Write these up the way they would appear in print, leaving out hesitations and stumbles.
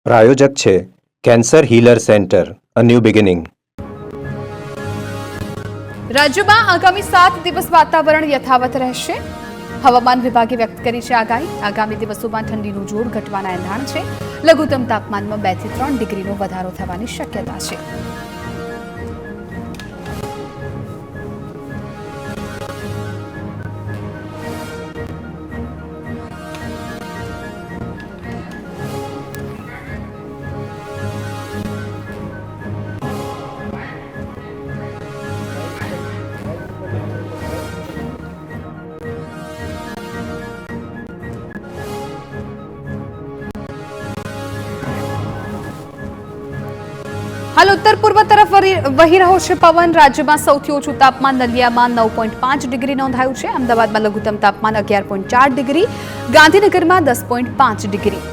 પ્રાયોજક છે cancer healer centre, a new beginning. રાજ્યમાં આગામી 7 દિવસ વાતાવરણ યથાવત રહેશે. હવામાન વિભાગે વ્યક્ત કરી છે આગાહી. આગામી દિવસોમાં ઠંડીનું જોર ઘટવાના એંધાણ છે. લઘુત્તમ તાપમાનમાં 2 થી 3 ડિગ્રીનો વધારો થવાની શક્યતા છે. હાલ ઉત્તર પૂર્વ તરફ વહી રહ્યો છે પવન. રાજ્યમાં સૌથી ઓછું તાપમાન નલિયામાં 9.5 ડિગ્રી નોંધાયું છે. અમદાવાદમાં લઘુત્તમ તાપમાન 11.4 ડિગ્રી, ગાંધીનગરમાં 10.5 ડિગ્રી.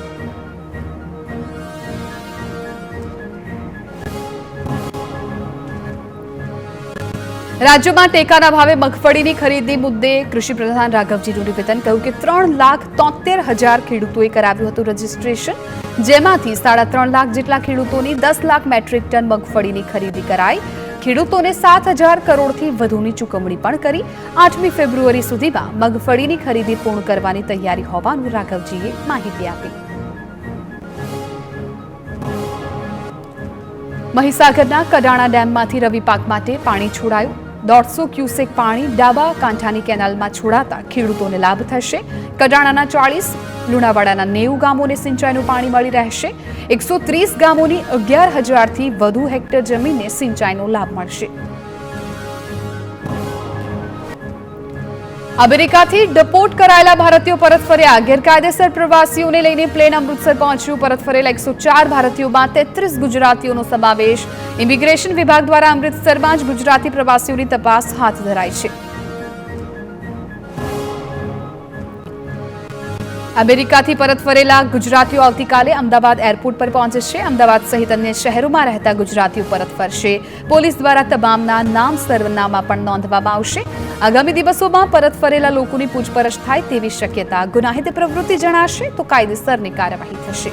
રાજ્યમાં ટેકાના ભાવે મગફળીની ખરીદી મુદ્દે કૃષિ પ્રધાન રાઘવજી નિવેદન કહ્યું કે 3,73,000 ખેડૂતોએ કરાવ્યું હતું રજીસ્ટ્રેશન, જેમાંથી 3.5 લાખ જેટલા ખેડૂતોની 10 લાખ મેટ્રિક ટન મગફળીની ખરીદી કરાઈ. ખેડૂતોને 7,000 કરોડથી વધુની ચૂકવણી પણ કરી. 8મી ફેબ્રુઆરી સુધીમાં મગફળીની ખરીદી પૂર્ણ કરવાની તૈયારી હોવાનું રાઘવજીએ માહિતી આપી. મહીસાગરના કડાણા ડેમમાંથી રવિ પાક માટે પાણી છોડાયું. 150 ક્યુસેક પાણી ડાબા કાંઠાની કેનાલમાં છોડાતા ખેડૂતોને લાભ થશે. કડાણાના 40, લુણાવાડાના 90 ગામોને સિંચાઈનું પાણી મળી રહેશે. 130 ગામોની 11,000થી વધુ હેક્ટર જમીનને સિંચાઈનો લાભ મળશે. અમેરિકાથી ડપોર્ટ કરાયેલા ભારતીયો પરત ફર્યા. ગેરકાયદેસર પ્રવાસીઓને લઈને પ્લેન અમૃતસર પહોંચ્યું. પરત ફરેલા 104 ભારતીયોમાં 33 ગુજરાતીઓનો સમાવેશ. ઇમિગ્રેશન વિભાગ દ્વારા અમૃતસરમાં જ ગુજરાતી પ્રવાસીઓની તપાસ હાથ ધરાઈ છે. અમેરિકાથી પરત ફરેલા ગુજરાતીઓ આવતીકાલે અમદાવાદ એરપોર્ટ પર પહોંચશે. અમદાવાદ સહિત અન્ય શહેરોમાં રહેતા ગુજરાતીઓ પરત ફરશે. પોલીસ દ્વારા તમામના નામ સરનામા પણ નોંધવામાં આવશે. આગામી દિવસોમાં પરત ફરેલા લોકોની પૂછપરછ થાય તેવી શક્યતા. ગુનાહિત પ્રવૃત્તિ જણાશે તો કાયદેસરની કાર્યવાહી થશે.